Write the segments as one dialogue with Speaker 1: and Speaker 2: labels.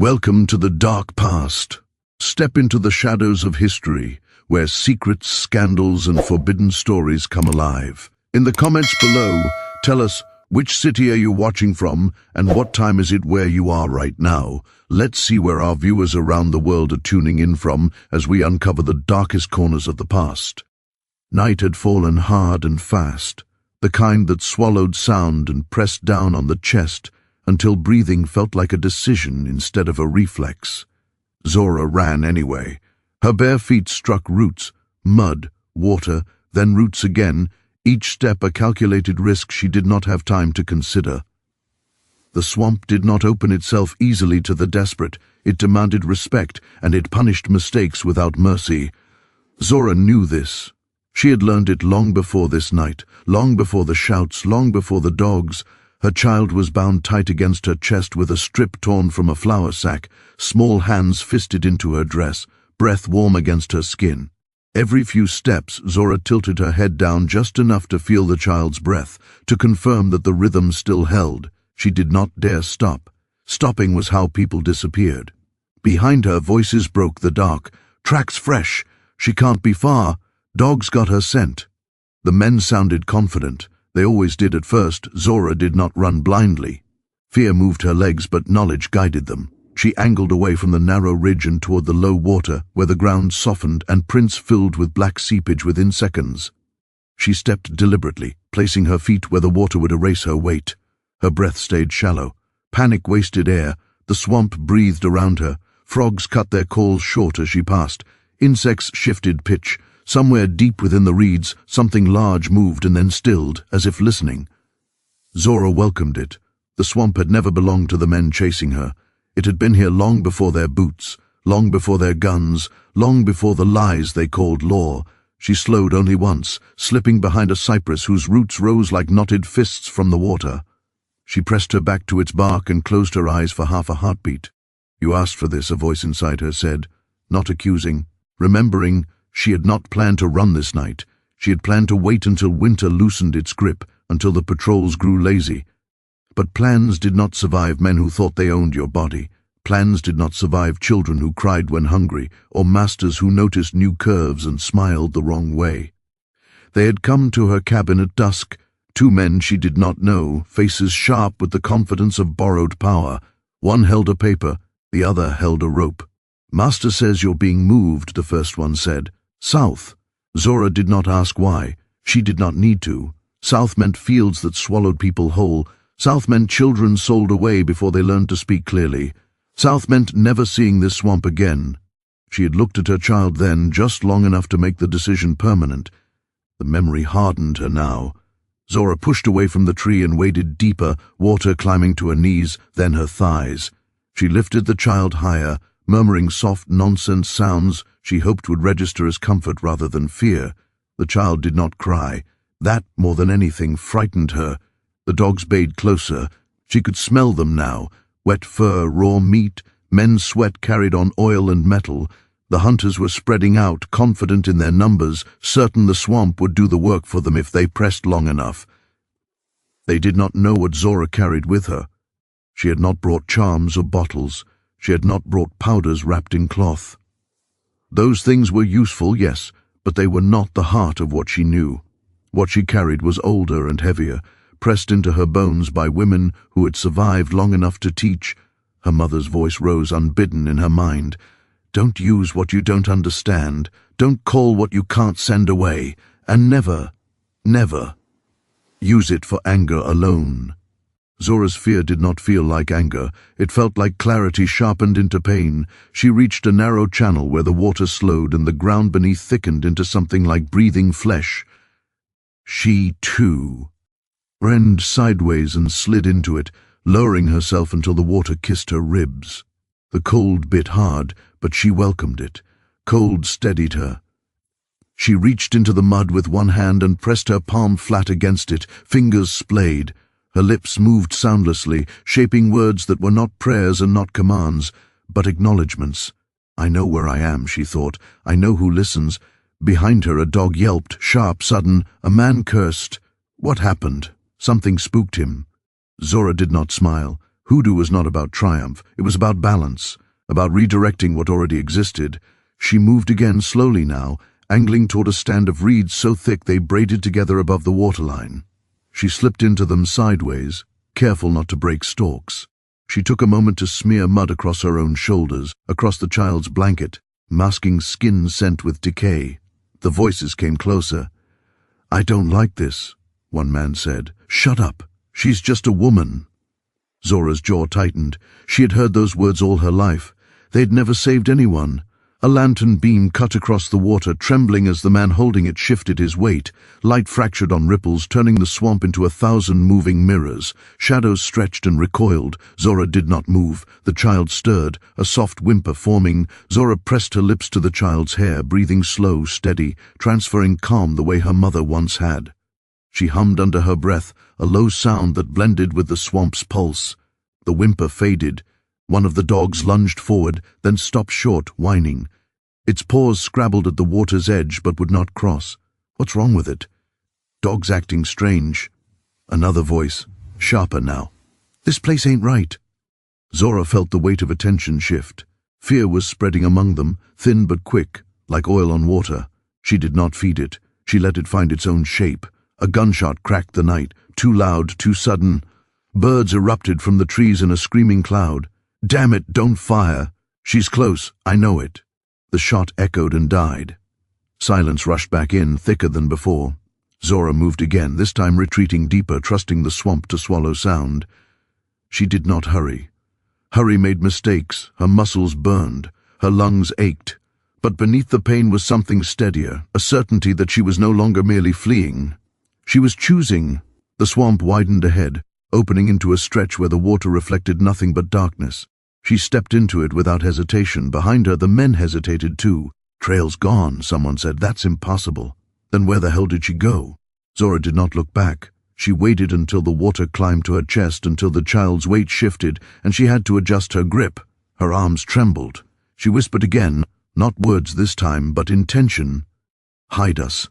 Speaker 1: Welcome to the dark past. Step into the shadows of history, where secrets, scandals, and forbidden stories come alive. In the comments below, tell us which city are you watching from and what time is it where you are right now. Let's see where our viewers around the world are tuning in from as we uncover the darkest corners of the past. Night had fallen hard and fast, the kind that swallowed sound and pressed down on the chest until breathing felt like a decision instead of a reflex. Zora ran anyway. Her bare feet struck roots, mud, water, then roots again, each step a calculated risk she did not have time to consider. The swamp did not open itself easily to the desperate. It demanded respect, and it punished mistakes without mercy. Zora knew this. She had learned it long before this night, long before the shouts, long before the dogs. Her child was bound tight against her chest with a strip torn from a flour sack, small hands fisted into her dress, breath warm against her skin. Every few steps, Zora tilted her head down just enough to feel the child's breath, to confirm that the rhythm still held. She did not dare stop. Stopping was how people disappeared. Behind her, voices broke the dark. "Tracks fresh. She can't be far. Dogs got her scent." The men sounded confident. They always did at first. Zora did not run blindly. Fear moved her legs, but knowledge guided them. She angled away from the narrow ridge and toward the low water, where the ground softened and prints filled with black seepage within seconds. She stepped deliberately, placing her feet where the water would erase her weight. Her breath stayed shallow. Panic wasted air. The swamp breathed around her. Frogs cut their calls short as she passed. Insects shifted pitch. Somewhere deep within the reeds, something large moved and then stilled, as if listening. Zora welcomed it. The swamp had never belonged to the men chasing her. It had been here long before their boots, long before their guns, long before the lies they called law. She slowed only once, slipping behind a cypress whose roots rose like knotted fists from the water. She pressed her back to its bark and closed her eyes for half a heartbeat. "You asked for this," a voice inside her said, not accusing, remembering. She had not planned to run this night. She had planned to wait until winter loosened its grip, until the patrols grew lazy. But plans did not survive men who thought they owned your body. Plans did not survive children who cried when hungry, or masters who noticed new curves and smiled the wrong way. They had come to her cabin at dusk, two men she did not know, faces sharp with the confidence of borrowed power. One held a paper, the other held a rope. "Master says you're being moved," the first one said. "South." Zora did not ask why. She did not need to. South meant fields that swallowed people whole. South meant children sold away before they learned to speak clearly. South meant never seeing this swamp again. She had looked at her child then, just long enough to make the decision permanent. The memory hardened her now. Zora pushed away from the tree and waded deeper, water climbing to her knees, then her thighs. She lifted the child higher, murmuring soft nonsense sounds she hoped would register as comfort rather than fear. The child did not cry. That, more than anything, frightened her. The dogs bayed closer. She could smell them now. Wet fur, raw meat, men's sweat carried on oil and metal. The hunters were spreading out, confident in their numbers, certain the swamp would do the work for them if they pressed long enough. They did not know what Zora carried with her. She had not brought charms or bottles. She had not brought powders wrapped in cloth. Those things were useful, yes, but they were not the heart of what she knew. What she carried was older and heavier, pressed into her bones by women who had survived long enough to teach. Her mother's voice rose unbidden in her mind. "Don't use what you don't understand. Don't call what you can't send away. And never, never use it for anger alone." Zora's fear did not feel like anger. It felt like clarity sharpened into pain. She reached a narrow channel where the water slowed and the ground beneath thickened into something like breathing flesh. She, too, ran sideways and slid into it, lowering herself until the water kissed her ribs. The cold bit hard, but she welcomed it. Cold steadied her. She reached into the mud with one hand and pressed her palm flat against it, fingers splayed. Her lips moved soundlessly, shaping words that were not prayers and not commands, but acknowledgments. "I know where I am," she thought. "I know who listens." Behind her a dog yelped, sharp, sudden. A man cursed. What happened? Something spooked him. Zora did not smile. Hoodoo was not about triumph, it was about balance, about redirecting what already existed. She moved again slowly now, angling toward a stand of reeds so thick they braided together above the waterline. She slipped into them sideways, careful not to break stalks. She took a moment to smear mud across her own shoulders, across the child's blanket, masking skin scent with decay. The voices came closer. "I don't like this," one man said. "Shut up. She's just a woman." Zora's jaw tightened. She had heard those words all her life. They had never saved anyone. A lantern beam cut across the water, trembling as the man holding it shifted his weight. Light fractured on ripples, turning the swamp into 1,000 moving mirrors. Shadows stretched and recoiled. Zora did not move. The child stirred, a soft whimper forming. Zora pressed her lips to the child's hair, breathing slow, steady, transferring calm the way her mother once had. She hummed under her breath, a low sound that blended with the swamp's pulse. The whimper faded. One of the dogs lunged forward, then stopped short, whining. Its paws scrabbled at the water's edge but would not cross. What's wrong with it? Dog's acting strange. Another voice, sharper now. This place ain't right. Zora felt the weight of attention shift. Fear was spreading among them, thin but quick, like oil on water. She did not feed it. She let it find its own shape. A gunshot cracked the night, too loud, too sudden. Birds erupted from the trees in a screaming cloud. "Damn it, don't fire. She's close, I know it." The shot echoed and died. Silence rushed back in, thicker than before. Zora moved again, this time retreating deeper, trusting the swamp to swallow sound. She did not hurry. Hurry made mistakes, her muscles burned, her lungs ached. But beneath the pain was something steadier, a certainty that she was no longer merely fleeing. She was choosing. The swamp widened ahead, opening into a stretch where the water reflected nothing but darkness. She stepped into it without hesitation. Behind her, the men hesitated too. "Trail's gone," someone said. "That's impossible." Then where the hell did she go? Zora did not look back. She waited until the water climbed to her chest, until the child's weight shifted, and she had to adjust her grip. Her arms trembled. She whispered again, not words this time, but intention. "Hide us."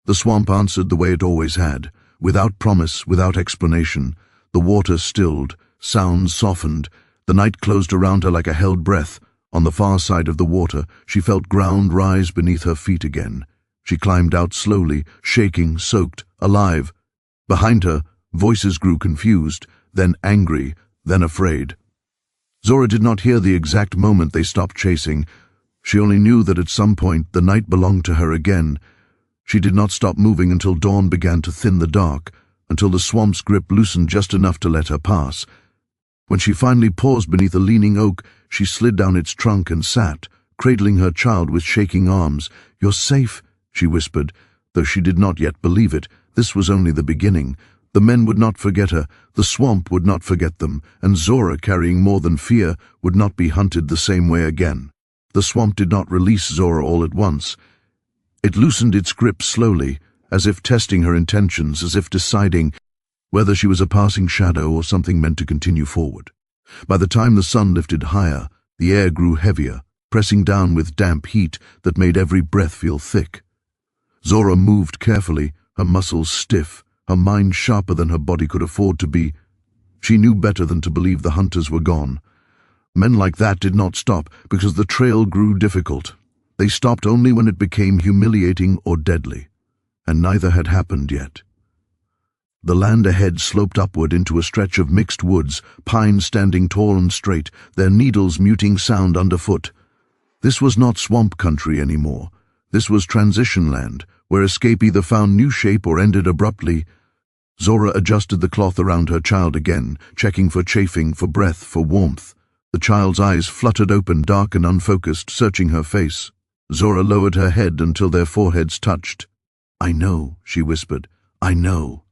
Speaker 1: The swamp answered the way it always had, without promise, without explanation. The water stilled, sounds softened. The night closed around her like a held breath. On the far side of the water, she felt ground rise beneath her feet again. She climbed out slowly, shaking, soaked, alive. Behind her, voices grew confused, then angry, then afraid. Zora did not hear the exact moment they stopped chasing. She only knew that at some point the night belonged to her again. She did not stop moving until dawn began to thin the dark, until the swamp's grip loosened just enough to let her pass. When she finally paused beneath a leaning oak, she slid down its trunk and sat, cradling her child with shaking arms. "You're safe," she whispered, though she did not yet believe it. This was only the beginning. The men would not forget her, the swamp would not forget them, and Zora, carrying more than fear, would not be hunted the same way again. The swamp did not release Zora all at once. It loosened its grip slowly, as if testing her intentions, as if deciding whether she was a passing shadow or something meant to continue forward. By the time the sun lifted higher, the air grew heavier, pressing down with damp heat that made every breath feel thick. Zora moved carefully, her muscles stiff, her mind sharper than her body could afford to be. She knew better than to believe the hunters were gone. Men like that did not stop because the trail grew difficult. They stopped only when it became humiliating or deadly, and neither had happened yet. The land ahead sloped upward into a stretch of mixed woods, pines standing tall and straight, their needles muting sound underfoot. This was not swamp country anymore. This was transition land, where escape either found new shape or ended abruptly. Zora adjusted the cloth around her child again, checking for chafing, for breath, for warmth. The child's eyes fluttered open, dark and unfocused, searching her face. Zora lowered her head until their foreheads touched. "I know," she whispered. "I know."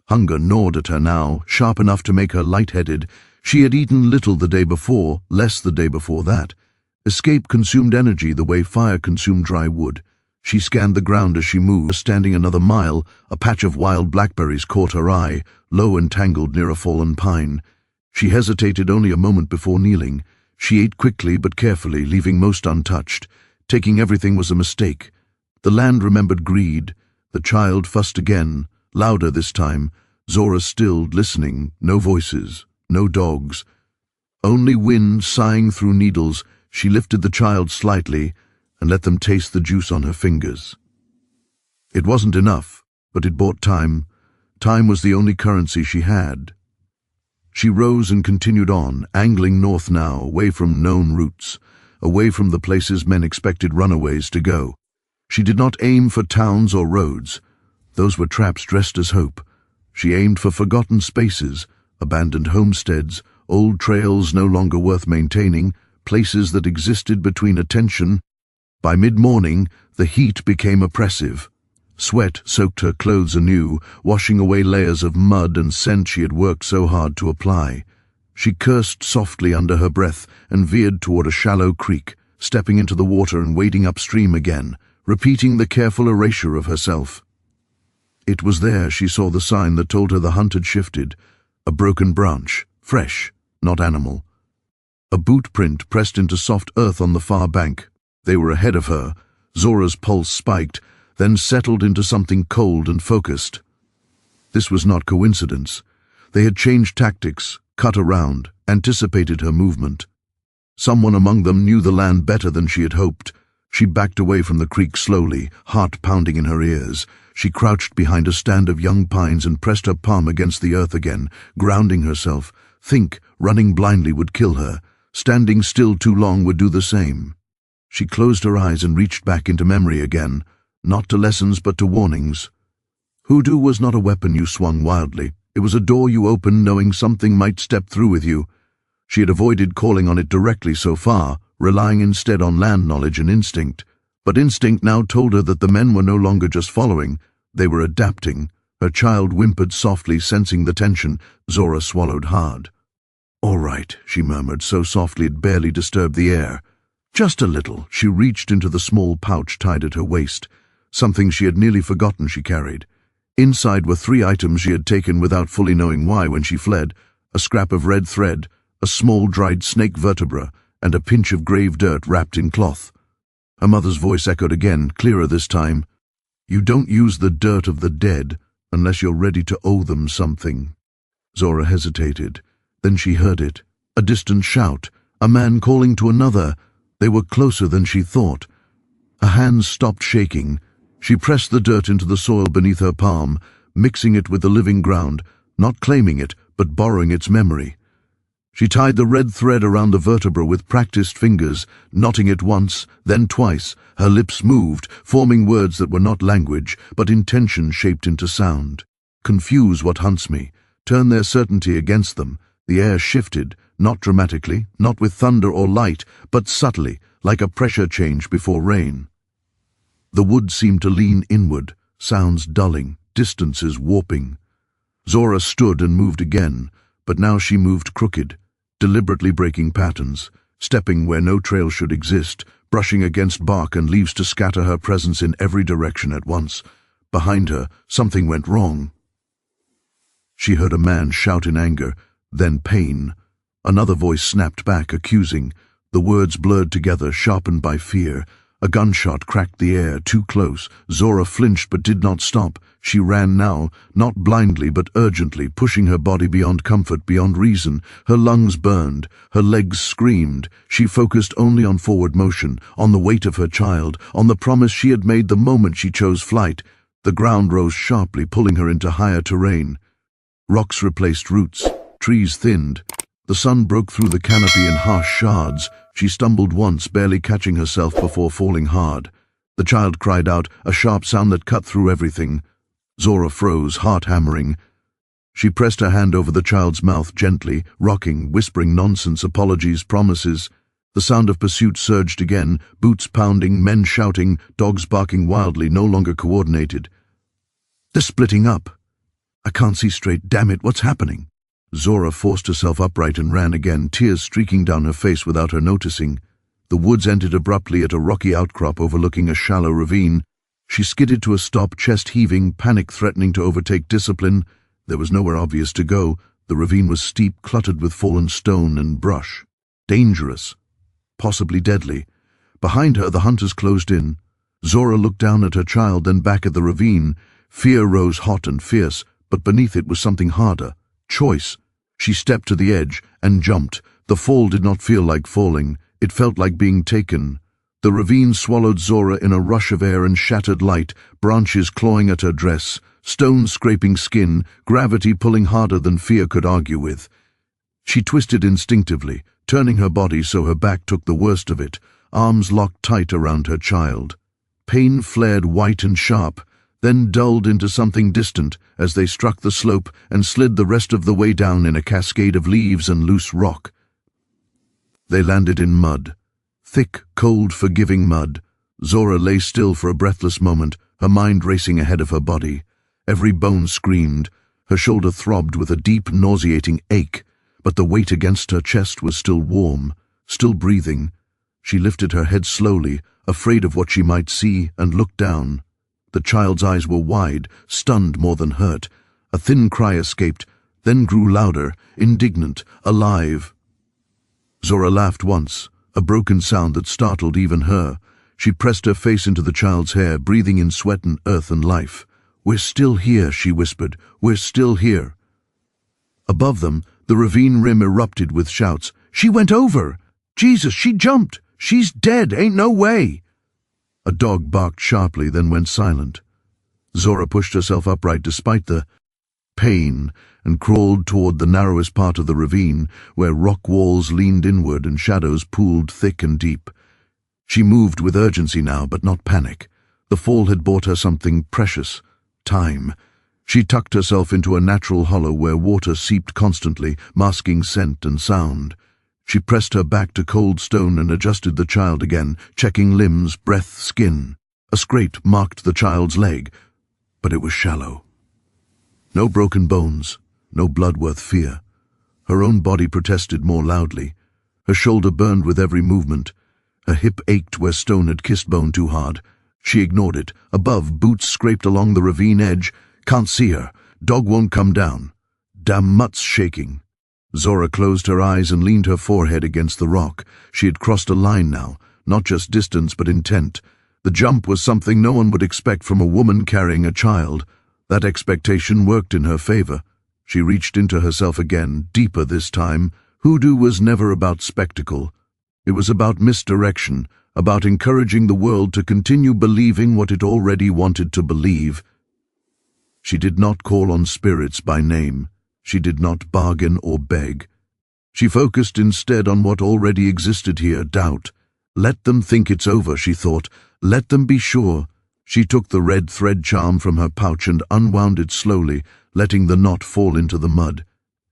Speaker 1: Hunger gnawed at her now, sharp enough to make her lightheaded. She had eaten little the day before, less the day before that. Escape consumed energy the way fire consumed dry wood. She scanned the ground as she moved. Standing another mile, a patch of wild blackberries caught her eye, low and tangled near a fallen pine. She hesitated only a moment before kneeling. She ate quickly but carefully, leaving most untouched. Taking everything was a mistake. The land remembered greed. The child fussed again, louder this time. Zora stilled, listening. No voices, no dogs. Only wind sighing through needles. She lifted the child slightly and let them taste the juice on her fingers. It wasn't enough, but it bought time. Time was the only currency she had. She rose and continued on, angling north now, away from known routes, away from the places men expected runaways to go. She did not aim for towns or roads. Those were traps dressed as hope. She aimed for forgotten spaces, abandoned homesteads, old trails no longer worth maintaining, places that existed between attention. By mid-morning, the heat became oppressive. Sweat soaked her clothes anew, washing away layers of mud and scent she had worked so hard to apply. She cursed softly under her breath and veered toward a shallow creek, stepping into the water and wading upstream again, repeating the careful erasure of herself. It was there she saw the sign that told her the hunt had shifted, a broken branch, fresh, not animal. A boot print pressed into soft earth on the far bank. They were ahead of her. Zora's pulse spiked, then settled into something cold and focused. This was not coincidence. They had changed tactics, cut around, anticipated her movement. Someone among them knew the land better than she had hoped. She backed away from the creek slowly, heart pounding in her ears. She crouched behind a stand of young pines and pressed her palm against the earth again, grounding herself. Running blindly would kill her. Standing still too long would do the same. She closed her eyes and reached back into memory again, not to lessons but to warnings. Hoodoo was not a weapon you swung wildly. It was a door you opened knowing something might step through with you. She had avoided calling on it directly so far, relying instead on land knowledge and instinct. But instinct now told her that the men were no longer just following, they were adapting. Her child whimpered softly, sensing the tension. Zora swallowed hard. "All right," she murmured, so softly it barely disturbed the air. Just a little. She reached into the small pouch tied at her waist, something she had nearly forgotten she carried. Inside were 3 items she had taken without fully knowing why when she fled: a scrap of red thread, a small dried snake vertebra, and a pinch of grave dirt wrapped in cloth. Her mother's voice echoed again, clearer this time. "You don't use the dirt of the dead unless you're ready to owe them something." Zora hesitated. Then she heard it. A distant shout. A man calling to another. They were closer than she thought. Her hands stopped shaking. She pressed the dirt into the soil beneath her palm, mixing it with the living ground, not claiming it, but borrowing its memory. She tied the red thread around the vertebra with practiced fingers, knotting it once, then twice. Her lips moved, forming words that were not language, but intention shaped into sound. "Confuse what hunts me. Turn their certainty against them." The air shifted, not dramatically, not with thunder or light, but subtly, like a pressure change before rain. The wood seemed to lean inward, sounds dulling, distances warping. Zora stood and moved again, but now she moved crooked, deliberately breaking patterns, stepping where no trail should exist, brushing against bark and leaves to scatter her presence in every direction at once. Behind her, something went wrong. She heard a man shout in anger, then pain. Another voice snapped back, accusing. The words blurred together, sharpened by fear. A gunshot cracked the air, too close. Zora flinched but did not stop. She ran now, not blindly but urgently, pushing her body beyond comfort, beyond reason. Her lungs burned, her legs screamed. She focused only on forward motion, on the weight of her child, on the promise she had made the moment she chose flight. The ground rose sharply, pulling her into higher terrain. Rocks replaced roots. Trees thinned. The sun broke through the canopy in harsh shards. She stumbled once, barely catching herself before falling hard. The child cried out, a sharp sound that cut through everything. Zora froze, heart hammering. She pressed her hand over the child's mouth gently, rocking, whispering nonsense, apologies, promises. The sound of pursuit surged again, boots pounding, men shouting, dogs barking wildly, no longer coordinated. "They're splitting up. I can't see straight. Damn it, what's happening?" Zora forced herself upright and ran again, tears streaking down her face without her noticing. The woods ended abruptly at a rocky outcrop overlooking a shallow ravine. She skidded to a stop, chest heaving, panic threatening to overtake discipline. There was nowhere obvious to go. The ravine was steep, cluttered with fallen stone and brush. Dangerous. Possibly deadly. Behind her, the hunters closed in. Zora looked down at her child, then back at the ravine. Fear rose hot and fierce, but beneath it was something harder. Choice. She stepped to the edge and jumped, The fall did not feel like falling, it felt like being taken. The ravine swallowed Zora in a rush of air and shattered light, branches clawing at her dress, stones scraping skin, gravity pulling harder than fear could argue with. She twisted instinctively, turning her body so her back took the worst of it, arms locked tight around her child. Pain flared white and sharp, then dulled into something distant as they struck the slope and slid the rest of the way down in a cascade of leaves and loose rock. They landed in mud. Thick, cold, forgiving mud. Zora lay still for a breathless moment, her mind racing ahead of her body. Every bone screamed. Her shoulder throbbed with a deep, nauseating ache, but the weight against her chest was still warm, still breathing. She lifted her head slowly, afraid of what she might see, and looked down. The child's eyes were wide, stunned more than hurt. A thin cry escaped, then grew louder, indignant, alive. Zora laughed once, a broken sound that startled even her. She pressed her face into the child's hair, breathing in sweat and earth and life. "We're still here," she whispered. "We're still here." Above them, the ravine rim erupted with shouts. "She went over! Jesus, she jumped! She's dead! Ain't no way!" A dog barked sharply, then went silent. Zora pushed herself upright despite the pain and crawled toward the narrowest part of the ravine, where rock walls leaned inward and shadows pooled thick and deep. She moved with urgency now, but not panic. The fall had bought her something precious: time. She tucked herself into a natural hollow where water seeped constantly, masking scent and sound. She pressed her back to cold stone and adjusted the child again, checking limbs, breath, skin. A scrape marked the child's leg, but it was shallow. No broken bones, no blood worth fear. Her own body protested more loudly. Her shoulder burned with every movement. Her hip ached where stone had kissed bone too hard. She ignored it. Above, boots scraped along the ravine edge. "Can't see her. Dog won't come down. Damn mutt's shaking." Zora closed her eyes and leaned her forehead against the rock. She had crossed a line now, not just distance but intent. The jump was something no one would expect from a woman carrying a child. That expectation worked in her favor. She reached into herself again, deeper this time. Hoodoo was never about spectacle. It was about misdirection, about encouraging the world to continue believing what it already wanted to believe. She did not call on spirits by name. She did not bargain or beg. She focused instead on what already existed here: doubt. Let them think it's over, she thought. Let them be sure. She took the red thread charm from her pouch and unwound it slowly, letting the knot fall into the mud.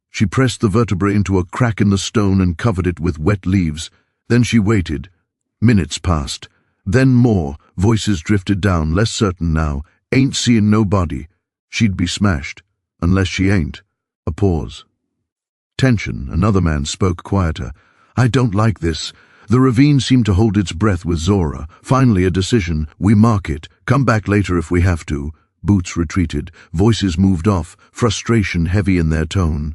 Speaker 1: She pressed the vertebra into a crack in the stone and covered it with wet leaves. Then she waited. Minutes passed. Then more. Voices drifted down, less certain now. "Ain't seeing nobody." She'd be smashed. "Unless she ain't." A pause. Tension. Another man spoke quieter. "I don't like this." The ravine seemed to hold its breath with Zora. Finally a decision. "We mark it. Come back later if we have to." Boots retreated. Voices moved off, frustration heavy in their tone.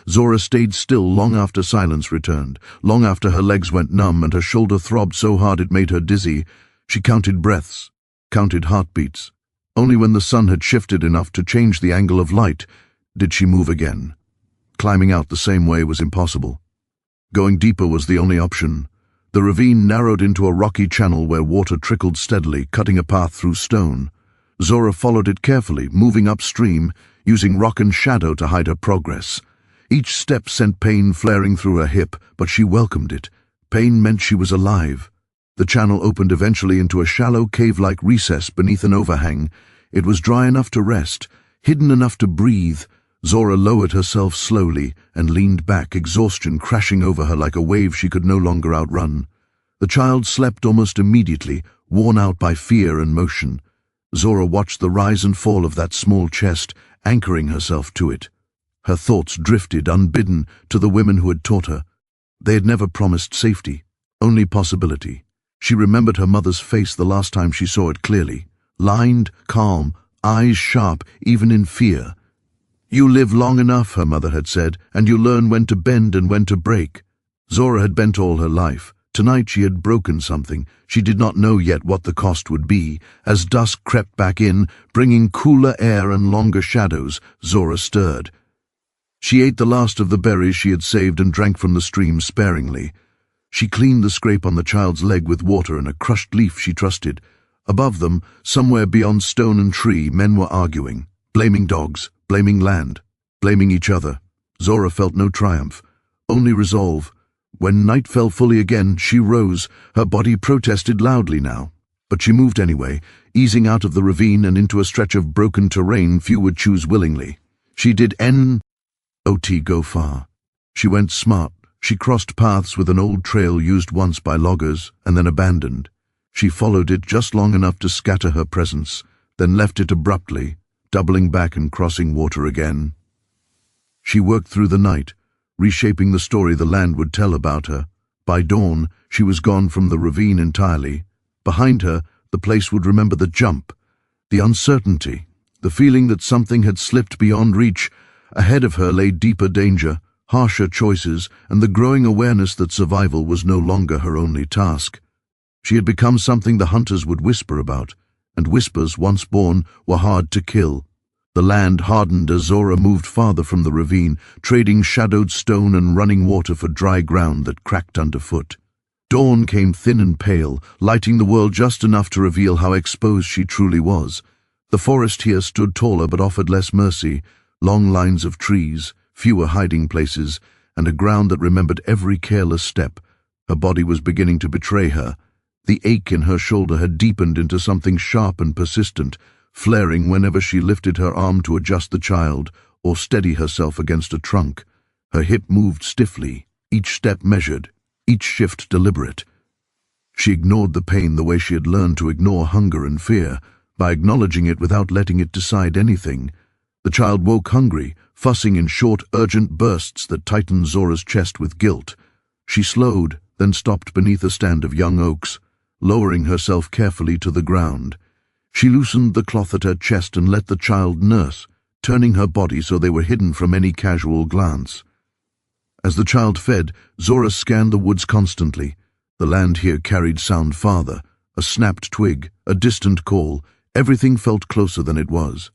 Speaker 1: Zora stayed still long after silence returned, long after her legs went numb and her shoulder throbbed so hard it made her dizzy. She counted breaths, counted heartbeats. Only when the sun had shifted enough to change the angle of light did she move again. Climbing out the same way was impossible. Going deeper was the only option. The ravine narrowed into a rocky channel where water trickled steadily, cutting a path through stone. Zora followed it carefully, moving upstream, using rock and shadow to hide her progress. Each step sent pain flaring through her hip, but she welcomed it. Pain meant she was alive. The channel opened eventually into a shallow cave-like recess beneath an overhang. It was dry enough to rest, hidden enough to breathe. Zora lowered herself slowly and leaned back, exhaustion crashing over her like a wave she could no longer outrun. The child slept almost immediately, worn out by fear and motion. Zora watched the rise and fall of that small chest, anchoring herself to it. Her thoughts drifted, unbidden, to the women who had taught her. They had never promised safety, only possibility. She remembered her mother's face the last time she saw it clearly. Lined, calm, eyes sharp, even in fear. "You live long enough," her mother had said, "and you learn when to bend and when to break." Zora had bent all her life. Tonight she had broken something. She did not know yet what the cost would be. As dusk crept back in, bringing cooler air and longer shadows, Zora stirred. She ate the last of the berries she had saved and drank from the stream sparingly. She cleaned the scrape on the child's leg with water and a crushed leaf she trusted. Above them, somewhere beyond stone and tree, men were arguing, blaming dogs, blaming land, blaming each other. Zora felt no triumph, only resolve. When night fell fully again, she rose. Her body protested loudly now. But she moved anyway, easing out of the ravine and into a stretch of broken terrain few would choose willingly. She did not go far. She went smart. She crossed paths with an old trail used once by loggers and then abandoned. She followed it just long enough to scatter her presence, then left it abruptly, doubling back and crossing water again. She worked through the night, reshaping the story the land would tell about her. By dawn, she was gone from the ravine entirely. Behind her, the place would remember the jump, the uncertainty, the feeling that something had slipped beyond reach. Ahead of her lay deeper danger, harsher choices, and the growing awareness that survival was no longer her only task. She had become something the hunters would whisper about, and whispers, once born, were hard to kill. The land hardened as Zora moved farther from the ravine, trading shadowed stone and running water for dry ground that cracked underfoot. Dawn came thin and pale, lighting the world just enough to reveal how exposed she truly was. The forest here stood taller but offered less mercy, long lines of trees, fewer hiding places, and a ground that remembered every careless step. Her body was beginning to betray her. The ache in her shoulder had deepened into something sharp and persistent, flaring whenever she lifted her arm to adjust the child or steady herself against a trunk. Her hip moved stiffly, each step measured, each shift deliberate. She ignored the pain the way she had learned to ignore hunger and fear, by acknowledging it without letting it decide anything. The child woke hungry, fussing in short, urgent bursts that tightened Zora's chest with guilt. She slowed, then stopped beneath a stand of young oaks, lowering herself carefully to the ground. She loosened the cloth at her chest and let the child nurse, turning her body so they were hidden from any casual glance. As the child fed, Zora scanned the woods constantly. The land here carried sound farther, a snapped twig, a distant call. Everything felt closer than it was.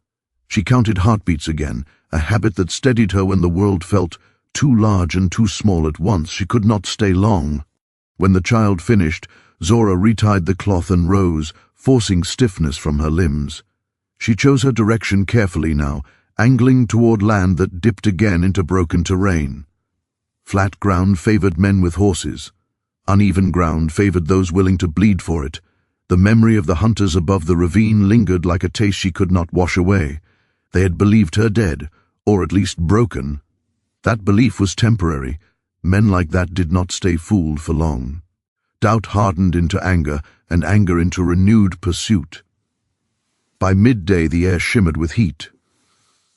Speaker 1: She counted heartbeats again, a habit that steadied her when the world felt too large and too small at once. She could not stay long. When the child finished, Zora retied the cloth and rose, forcing stiffness from her limbs. She chose her direction carefully now, angling toward land that dipped again into broken terrain. Flat ground favored men with horses. Uneven ground favored those willing to bleed for it. The memory of the hunters above the ravine lingered like a taste she could not wash away. They had believed her dead, or at least broken. That belief was temporary. Men like that did not stay fooled for long. Doubt hardened into anger, and anger into renewed pursuit. By midday the air shimmered with heat.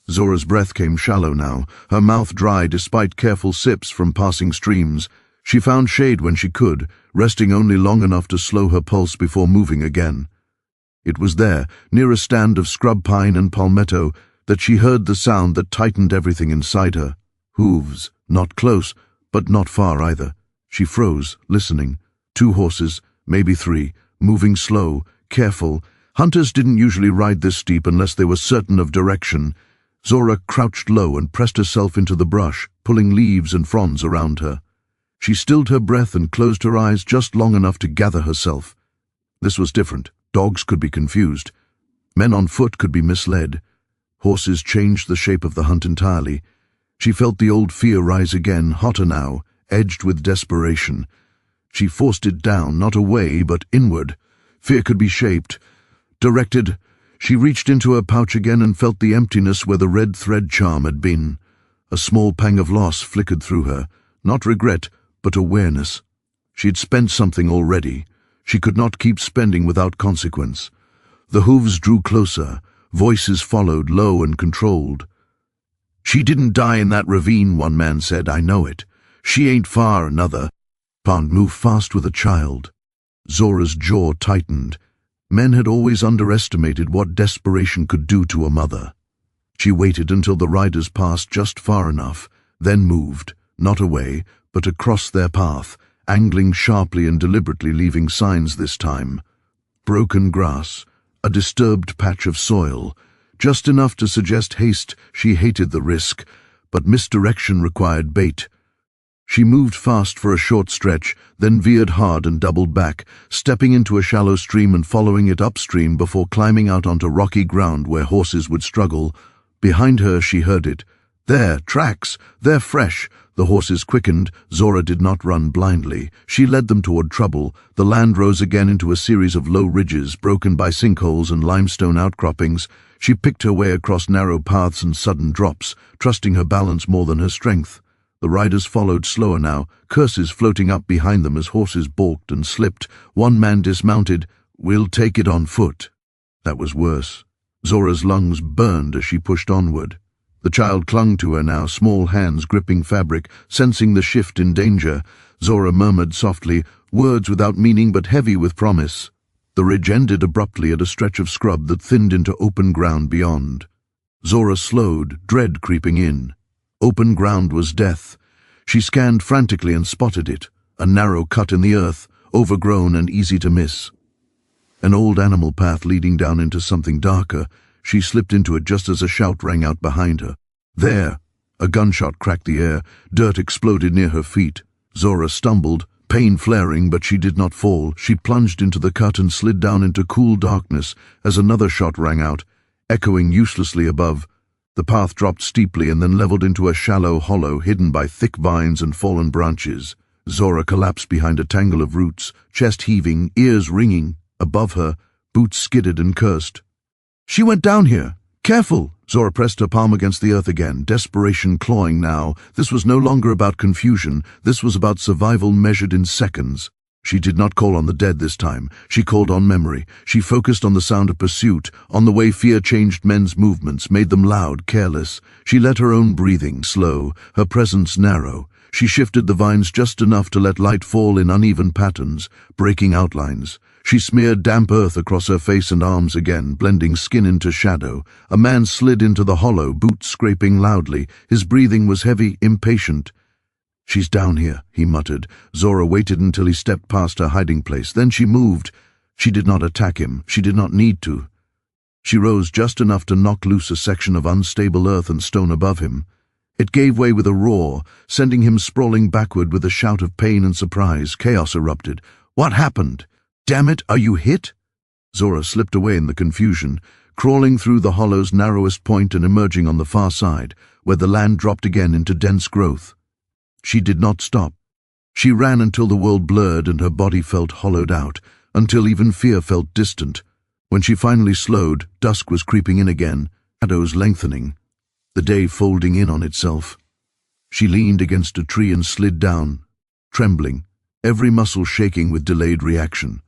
Speaker 1: Zora's breath came shallow now, her mouth dry despite careful sips from passing streams. She found shade when she could, resting only long enough to slow her pulse before moving again. It was there, near a stand of scrub pine and palmetto, that she heard the sound that tightened everything inside her. Hooves, not close, but not far either. She froze, listening. 2 horses, maybe 3, moving slow, careful. Hunters didn't usually ride this steep unless they were certain of direction. Zora crouched low and pressed herself into the brush, pulling leaves and fronds around her. She stilled her breath and closed her eyes just long enough to gather herself. This was different. Dogs could be confused. Men on foot could be misled. Horses changed the shape of the hunt entirely. She felt the old fear rise again, hotter now, edged with desperation. She forced it down, not away, but inward. Fear could be shaped, directed. She reached into her pouch again and felt the emptiness where the red thread charm had been. A small pang of loss flickered through her, not regret, but awareness. She had spent something already. She could not keep spending without consequence. The hooves drew closer. Voices followed, low and controlled. "She didn't die in that ravine," one man said. "I know it. She ain't far," another. "Can't move fast with a child." Zora's jaw tightened. Men had always underestimated what desperation could do to a mother. She waited until the riders passed just far enough, then moved, not away, but across their path, angling sharply and deliberately, leaving signs this time. Broken grass, a disturbed patch of soil, just enough to suggest haste. She hated the risk, but misdirection required bait. She moved fast for a short stretch, then veered hard and doubled back, stepping into a shallow stream and following it upstream before climbing out onto rocky ground where horses would struggle. Behind her she heard it. There, tracks! They're fresh! The horses quickened. Zora did not run blindly. She led them toward trouble. The land rose again into a series of low ridges, broken by sinkholes and limestone outcroppings. She picked her way across narrow paths and sudden drops, trusting her balance more than her strength. The riders followed slower now, curses floating up behind them as horses balked and slipped. One man dismounted. "We'll take it on foot." That was worse. Zora's lungs burned as she pushed onward. The child clung to her now, small hands gripping fabric, sensing the shift in danger. Zora murmured softly, words without meaning but heavy with promise. The ridge ended abruptly at a stretch of scrub that thinned into open ground beyond. Zora slowed, dread creeping in. Open ground was death. She scanned frantically and spotted it, a narrow cut in the earth, overgrown and easy to miss. An old animal path leading down into something darker. She slipped into it just as a shout rang out behind her. There! A gunshot cracked the air. Dirt exploded near her feet. Zora stumbled, pain flaring, but she did not fall. She plunged into the cut and slid down into cool darkness as another shot rang out, echoing uselessly above. The path dropped steeply and then leveled into a shallow hollow hidden by thick vines and fallen branches. Zora collapsed behind a tangle of roots, chest heaving, ears ringing. Above her, boots skidded and cursed. "She went down here! Careful!" Zora pressed her palm against the earth again, desperation clawing now. This was no longer about confusion. This was about survival measured in seconds. She did not call on the dead this time. She called on memory. She focused on the sound of pursuit, on the way fear changed men's movements, made them loud, careless. She let her own breathing slow, her presence narrow. She shifted the vines just enough to let light fall in uneven patterns, breaking outlines. She smeared damp earth across her face and arms again, blending skin into shadow. A man slid into the hollow, boots scraping loudly. His breathing was heavy, impatient. "She's down here," he muttered. Zora waited until he stepped past her hiding place. Then she moved. She did not attack him. She did not need to. She rose just enough to knock loose a section of unstable earth and stone above him. It gave way with a roar, sending him sprawling backward with a shout of pain and surprise. Chaos erupted. "What happened? Damn it, are you hit?" Zora slipped away in the confusion, crawling through the hollow's narrowest point and emerging on the far side, where the land dropped again into dense growth. She did not stop. She ran until the world blurred and her body felt hollowed out, until even fear felt distant. When she finally slowed, dusk was creeping in again, shadows lengthening, the day folding in on itself. She leaned against a tree and slid down, trembling, every muscle shaking with delayed reaction.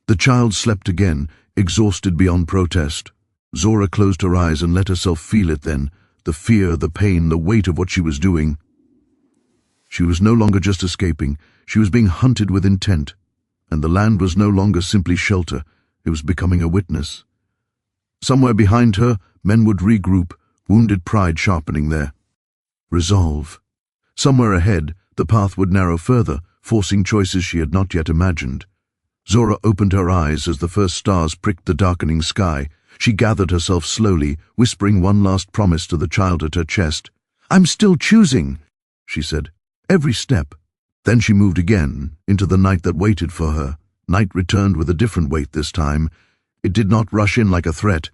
Speaker 1: The child slept again, exhausted beyond protest. Zora closed her eyes and let herself feel it then, the fear, the pain, the weight of what she was doing. She was no longer just escaping, she was being hunted with intent, and the land was no longer simply shelter, it was becoming a witness. Somewhere behind her, men would regroup, wounded pride sharpening their resolve. Somewhere ahead, the path would narrow further, forcing choices she had not yet imagined. Zora opened her eyes as the first stars pricked the darkening sky. She gathered herself slowly, whispering one last promise to the child at her chest. "I'm still choosing," she said. "Every step." Then she moved again, into the night that waited for her. Night returned with a different weight this time. It did not rush in like a threat.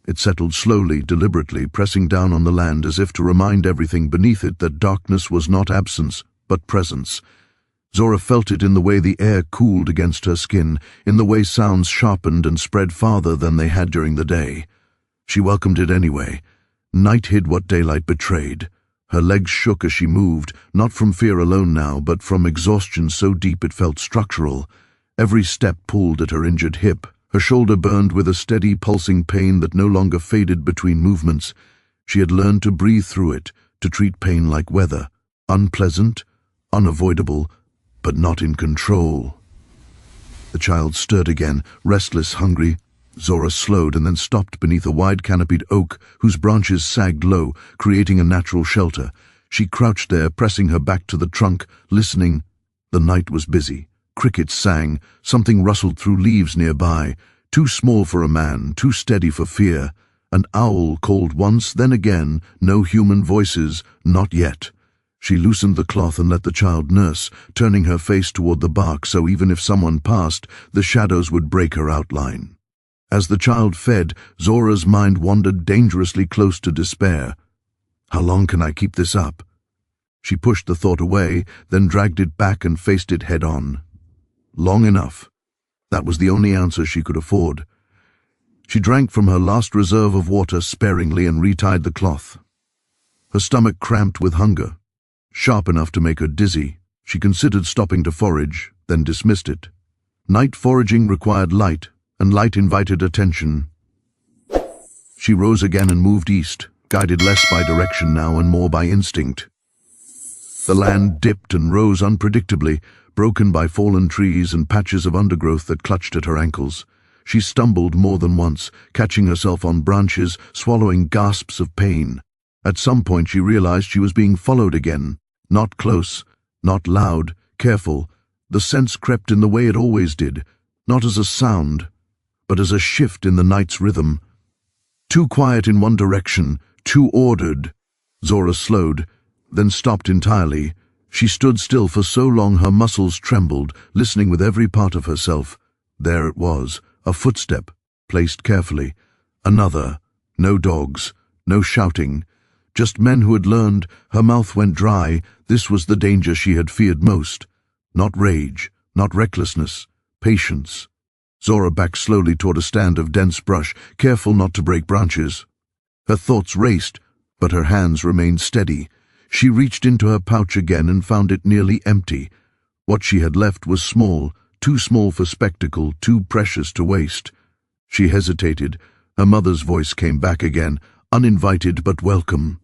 Speaker 1: It settled slowly, deliberately, pressing down on the land as if to remind everything beneath it that darkness was not absence, but presence. Zora felt it in the way the air cooled against her skin, in the way sounds sharpened and spread farther than they had during the day. She welcomed it anyway. Night hid what daylight betrayed. Her legs shook as she moved, not from fear alone now, but from exhaustion so deep it felt structural. Every step pulled at her injured hip. Her shoulder burned with a steady, pulsing pain that no longer faded between movements. She had learned to breathe through it, to treat pain like weather. Unpleasant, unavoidable, but not in control. The child stirred again, restless, hungry. Zora slowed and then stopped beneath a wide-canopied oak whose branches sagged low, creating a natural shelter. She crouched there, pressing her back to the trunk, listening. The night was busy. Crickets sang. Something rustled through leaves nearby, too small for a man, too steady for fear. An owl called once, then again, no human voices, not yet. She loosened the cloth and let the child nurse, turning her face toward the bark so even if someone passed, the shadows would break her outline. As the child fed, Zora's mind wandered dangerously close to despair. How long can I keep this up? She pushed the thought away, then dragged it back and faced it head-on. Long enough. That was the only answer she could afford. She drank from her last reserve of water sparingly and retied the cloth. Her stomach cramped with hunger. Sharp enough to make her dizzy, she considered stopping to forage, then dismissed it. Night foraging required light, and light invited attention. She rose again and moved east, guided less by direction now and more by instinct. The land dipped and rose unpredictably, broken by fallen trees and patches of undergrowth that clutched at her ankles. She stumbled more than once, catching herself on branches, swallowing gasps of pain. At some point she realized she was being followed again. Not close, not loud, careful. The sense crept in the way it always did, not as a sound, but as a shift in the night's rhythm. Too quiet in one direction, too ordered. Zora slowed, then stopped entirely. She stood still for so long her muscles trembled, listening with every part of herself. There it was, a footstep, placed carefully. Another. No dogs, no shouting. Just men who had learned. Her mouth went dry. This was the danger she had feared most. Not rage, not recklessness, patience. Zora backed slowly toward a stand of dense brush, careful not to break branches. Her thoughts raced, but her hands remained steady. She reached into her pouch again and found it nearly empty. What she had left was small, too small for spectacle, too precious to waste. She hesitated. Her mother's voice came back again, uninvited but welcome.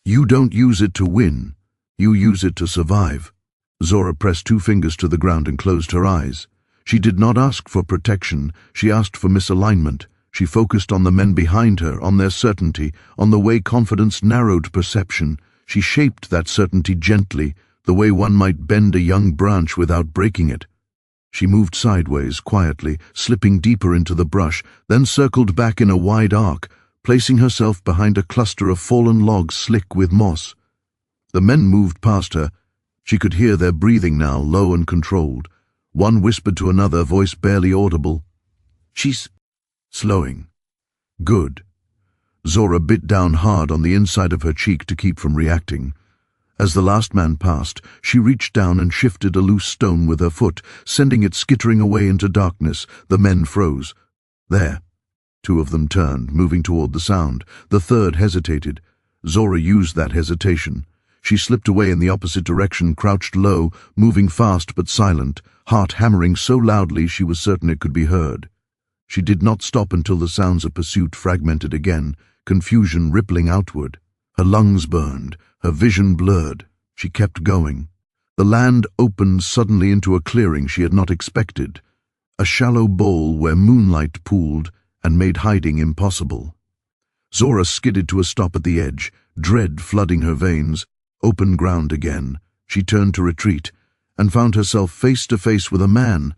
Speaker 1: You don't use it to win. You use it to survive. Zora pressed 2 fingers to the ground and closed her eyes. She did not ask for protection. She asked for misalignment. She focused on the men behind her, on their certainty, on the way confidence narrowed perception. She shaped that certainty gently, the way one might bend a young branch without breaking it. She moved sideways, quietly, slipping deeper into the brush, then circled back in a wide arc, placing herself behind a cluster of fallen logs slick with moss. The men moved past her. She could hear their breathing now, low and controlled. One whispered to another, voice barely audible. She's slowing. Good. Zora bit down hard on the inside of her cheek to keep from reacting. As the last man passed, she reached down and shifted a loose stone with her foot, sending it skittering away into darkness. The men froze. There. 2 of them turned, moving toward the sound. The third hesitated. Zora used that hesitation. She slipped away in the opposite direction, crouched low, moving fast but silent, heart hammering so loudly she was certain it could be heard. She did not stop until the sounds of pursuit fragmented again, confusion rippling outward. Her lungs burned, her vision blurred. She kept going. The land opened suddenly into a clearing she had not expected, a shallow bowl where moonlight pooled and made hiding impossible. Zora skidded to a stop at the edge, dread flooding her veins. Open ground again. She turned to retreat, and found herself face to face with a man.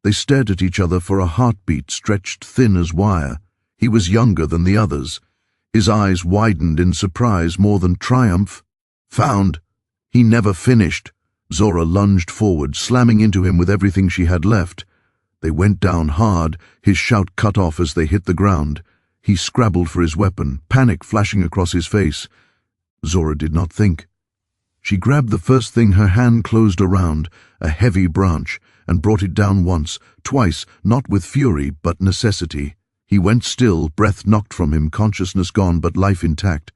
Speaker 1: They stared at each other for a heartbeat stretched thin as wire. He was younger than the others. His eyes widened in surprise more than triumph. Found. He never finished. Zora lunged forward, slamming into him with everything she had left. They went down hard, his shout cut off as they hit the ground. He scrabbled for his weapon, panic flashing across his face. Zora did not think. She grabbed the first thing her hand closed around, a heavy branch, and brought it down once, twice, not with fury, but necessity. He went still, breath knocked from him, consciousness gone, but life intact.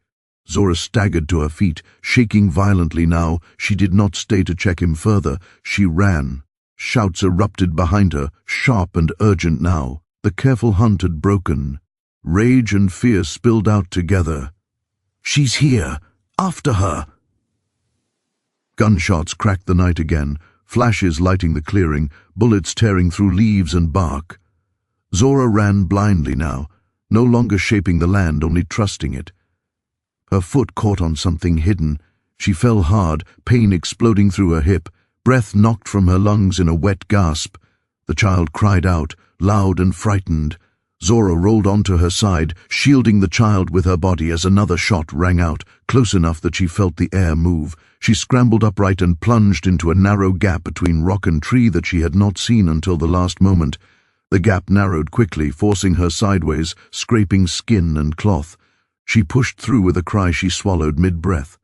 Speaker 1: Zora staggered to her feet, shaking violently now. She did not stay to check him further. She ran. Shouts erupted behind her, sharp and urgent now. The careful hunt had broken. Rage and fear spilled out together. She's here! After her! Gunshots cracked the night again, flashes lighting the clearing, bullets tearing through leaves and bark. Zora ran blindly now, no longer shaping the land, only trusting it. Her foot caught on something hidden. She fell hard, pain exploding through her hip, breath knocked from her lungs in a wet gasp. The child cried out, loud and frightened. Zora rolled onto her side, shielding the child with her body as another shot rang out, close enough that she felt the air move. She scrambled upright and plunged into a narrow gap between rock and tree that she had not seen until the last moment. The gap narrowed quickly, forcing her sideways, scraping skin and cloth. She pushed through with a cry she swallowed mid-breath.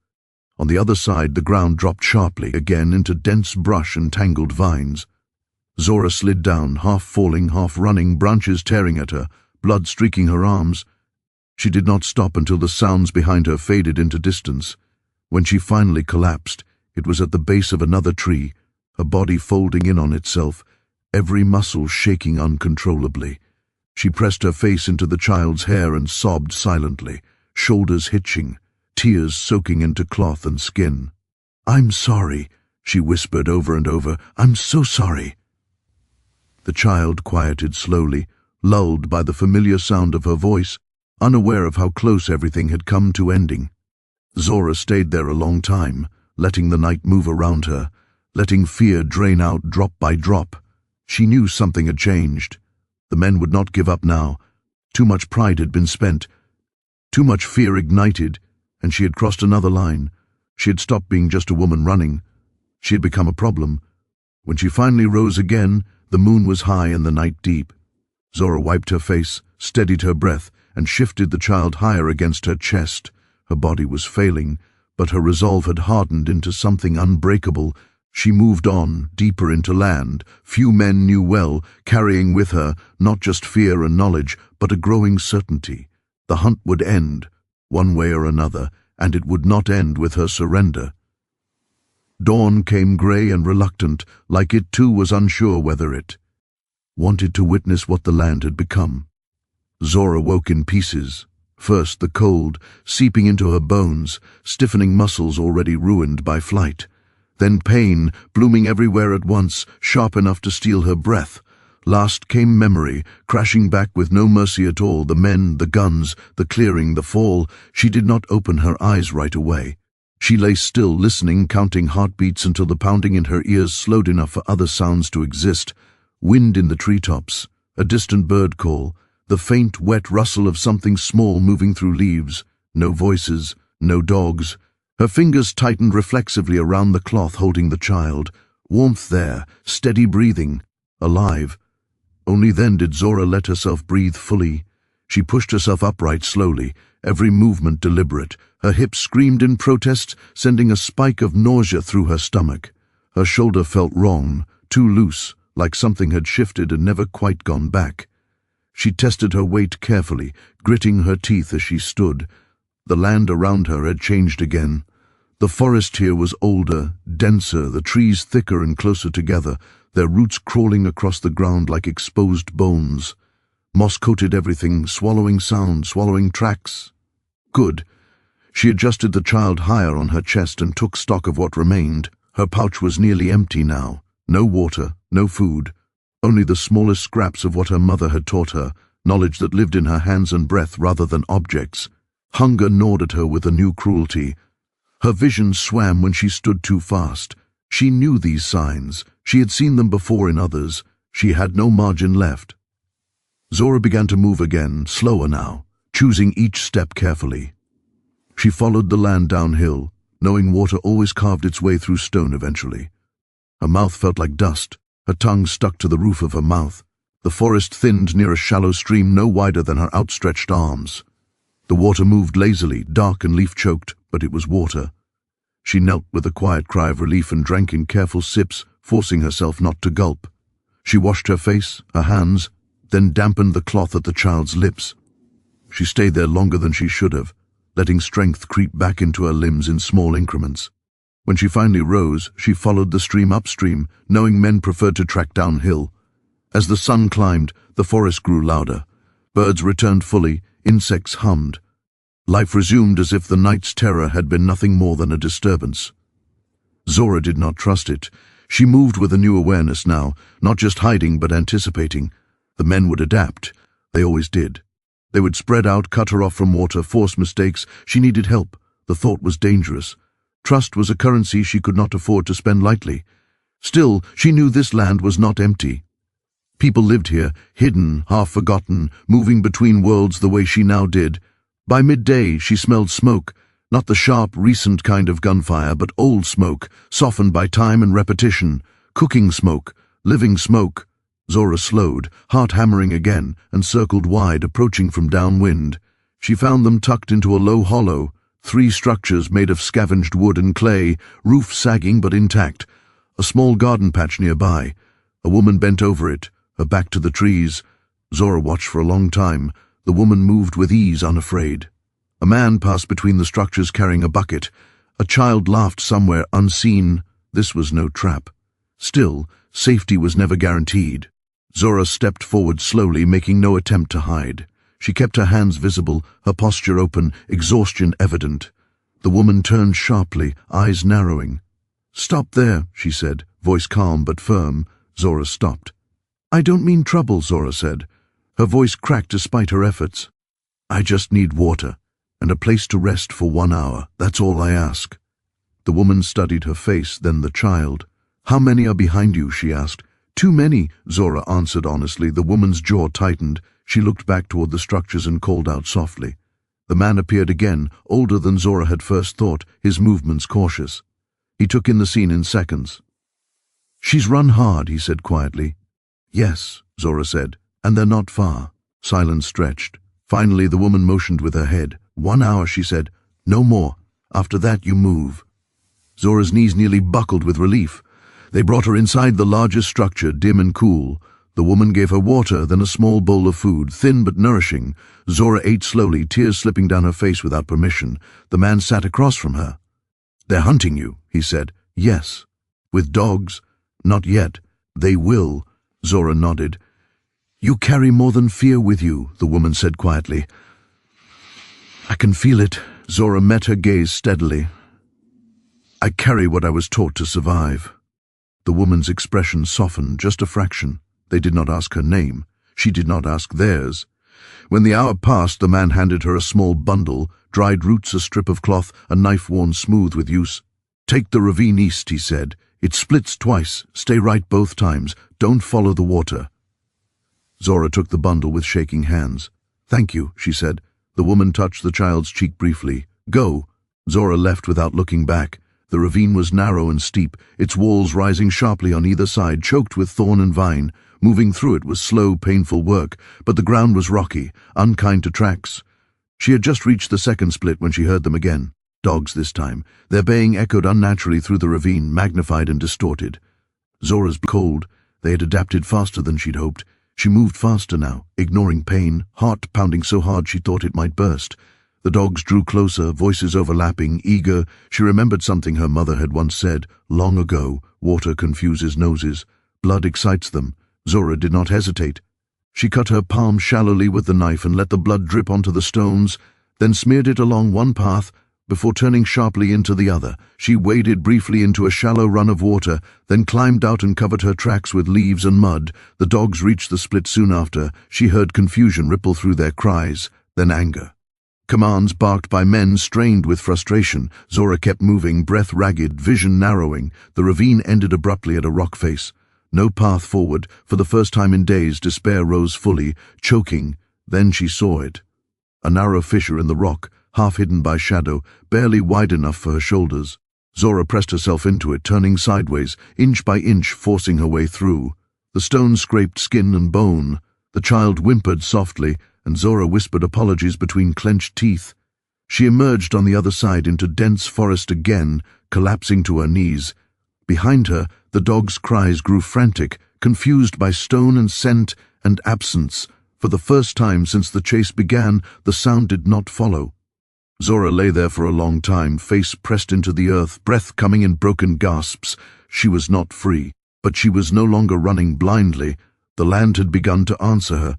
Speaker 1: On the other side, the ground dropped sharply again into dense brush and tangled vines. Zora slid down, half falling, half running, branches tearing at her, blood streaking her arms. She did not stop until the sounds behind her faded into distance. When she finally collapsed, it was at the base of another tree, her body folding in on itself, every muscle shaking uncontrollably. She pressed her face into the child's hair and sobbed silently, shoulders hitching, tears soaking into cloth and skin. "I'm sorry," she whispered over and over. "I'm so sorry." The child quieted slowly, lulled by the familiar sound of her voice, unaware of how close everything had come to ending. Zora stayed there a long time, letting the night move around her, letting fear drain out drop by drop. She knew something had changed. The men would not give up now. Too much pride had been spent. Too much fear ignited, and she had crossed another line. She had stopped being just a woman running. She had become a problem. When she finally rose again, the moon was high and the night deep. Zora wiped her face, steadied her breath, and shifted the child higher against her chest. Her body was failing, but her resolve had hardened into something unbreakable. She moved on, deeper into land. Few men knew well, carrying with her not just fear and knowledge, but a growing certainty. The hunt would end, one way or another, and it would not end with her surrender. Dawn came grey and reluctant, like it too was unsure whether it wanted to witness what the land had become. Zora woke in pieces. First the cold, seeping into her bones, stiffening muscles already ruined by flight. Then pain, blooming everywhere at once, sharp enough to steal her breath. Last came memory, crashing back with no mercy at all, the men, the guns, the clearing, the fall. She did not open her eyes right away. She lay still, listening, counting heartbeats until the pounding in her ears slowed enough for other sounds to exist. Wind in the treetops, a distant bird call, the faint, wet rustle of something small moving through leaves. No voices, no dogs. Her fingers tightened reflexively around the cloth holding the child. Warmth there, steady breathing, alive. Only then did Zora let herself breathe fully. She pushed herself upright slowly, every movement deliberate. Her hips screamed in protest, sending a spike of nausea through her stomach. Her shoulder felt wrong, too loose, like something had shifted and never quite gone back. She tested her weight carefully, gritting her teeth as she stood. The land around her had changed again. The forest here was older, denser, the trees thicker and closer together, their roots crawling across the ground like exposed bones. Moss coated everything, swallowing sound, swallowing tracks. Good. She adjusted the child higher on her chest and took stock of what remained. Her pouch was nearly empty now. No water, no food. Only the smallest scraps of what her mother had taught her, knowledge that lived in her hands and breath rather than objects. Hunger gnawed at her with a new cruelty. Her vision swam when she stood too fast. She knew these signs. She had seen them before in others. She had no margin left. Zora began to move again, slower now, choosing each step carefully. She followed the land downhill, knowing water always carved its way through stone eventually. Her mouth felt like dust. Her tongue stuck to the roof of her mouth. The forest thinned near a shallow stream no wider than her outstretched arms. The water moved lazily, dark and leaf-choked, but it was water. She knelt with a quiet cry of relief and drank in careful sips, forcing herself not to gulp. She washed her face, her hands, then dampened the cloth at the child's lips. She stayed there longer than she should have, letting strength creep back into her limbs in small increments. When she finally rose, she followed the stream upstream, knowing men preferred to track downhill. As the sun climbed, the forest grew louder. Birds returned fully, insects hummed. Life resumed as if the night's terror had been nothing more than a disturbance. Zora did not trust it. She moved with a new awareness now, not just hiding but anticipating. The men would adapt. They always did. They would spread out, cut her off from water, force mistakes. She needed help. The thought was dangerous. Trust was a currency she could not afford to spend lightly. Still, she knew this land was not empty. People lived here, hidden, half forgotten, moving between worlds the way she now did. By midday, she smelled smoke, not the sharp, recent kind of gunfire, but old smoke, softened by time and repetition. Cooking smoke, living smoke. Zora slowed, heart hammering again, and circled wide, approaching from downwind. She found them tucked into a low hollow, 3 structures made of scavenged wood and clay, roof sagging but intact. A small garden patch nearby. A woman bent over it, her back to the trees. Zora watched for a long time. The woman moved with ease, unafraid. A man passed between the structures carrying a bucket. A child laughed somewhere, unseen. This was no trap. Still, safety was never guaranteed. Zora stepped forward slowly, making no attempt to hide. She kept her hands visible, her posture open, exhaustion evident. The woman turned sharply, eyes narrowing. "Stop there," she said, voice calm but firm. Zora stopped. "I don't mean trouble," Zora said. Her voice cracked despite her efforts. "I just need water, and a place to rest for 1 hour. That's all I ask." The woman studied her face, then the child. "How many are behind you?" she asked. "Too many," Zora answered honestly. The woman's jaw tightened. She looked back toward the structures and called out softly. The man appeared again, older than Zora had first thought, his movements cautious. He took in the scene in seconds. "She's run hard," he said quietly. "Yes," Zora said, "and they're not far." Silence stretched. Finally, the woman motioned with her head. "1 hour," she said. "No more. After that, you move." Zora's knees nearly buckled with relief. They brought her inside the largest structure, dim and cool. The woman gave her water, then a small bowl of food, thin but nourishing. Zora ate slowly, tears slipping down her face without permission. The man sat across from her. "They're hunting you," he said. "Yes." "With dogs?" "Not yet. They will." Zora nodded. "You carry more than fear with you," the woman said quietly. "I can feel it." Zora met her gaze steadily. "I carry what I was taught to survive." The woman's expression softened just a fraction. They did not ask her name. She did not ask theirs. When the hour passed, the man handed her a small bundle, dried roots, a strip of cloth, a knife worn smooth with use. "Take the ravine east," he said. "It splits twice. Stay right both times. Don't follow the water." Zora took the bundle with shaking hands. "Thank you," she said. The woman touched the child's cheek briefly. "Go." Zora left without looking back. The ravine was narrow and steep, its walls rising sharply on either side, choked with thorn and vine. Moving through it was slow, painful work, but the ground was rocky, unkind to tracks. She had just reached the second split when she heard them again. Dogs this time. Their baying echoed unnaturally through the ravine, magnified and distorted. Zora's cold. They had adapted faster than she'd hoped. She moved faster now, ignoring pain, heart pounding so hard she thought it might burst. The dogs drew closer, voices overlapping, eager. She remembered something her mother had once said, long ago: water confuses noses. Blood excites them. Zora did not hesitate. She cut her palm shallowly with the knife and let the blood drip onto the stones, then smeared it along one path before turning sharply into the other. She waded briefly into a shallow run of water, then climbed out and covered her tracks with leaves and mud. The dogs reached the split soon after. She heard confusion ripple through their cries, then anger. Commands barked by men strained with frustration. Zora kept moving, breath ragged, vision narrowing. The ravine ended abruptly at a rock face. No path forward. For the first time in days, despair rose fully, choking. Then she saw it. A narrow fissure in the rock, half hidden by shadow, barely wide enough for her shoulders. Zora pressed herself into it, turning sideways, inch by inch, forcing her way through. The stone scraped skin and bone. The child whimpered softly, and Zora whispered apologies between clenched teeth. She emerged on the other side into dense forest again, collapsing to her knees. Behind her, the dog's cries grew frantic, confused by stone and scent and absence. For the first time since the chase began, the sound did not follow. Zora lay there for a long time, face pressed into the earth, breath coming in broken gasps. She was not free, but she was no longer running blindly. The land had begun to answer her.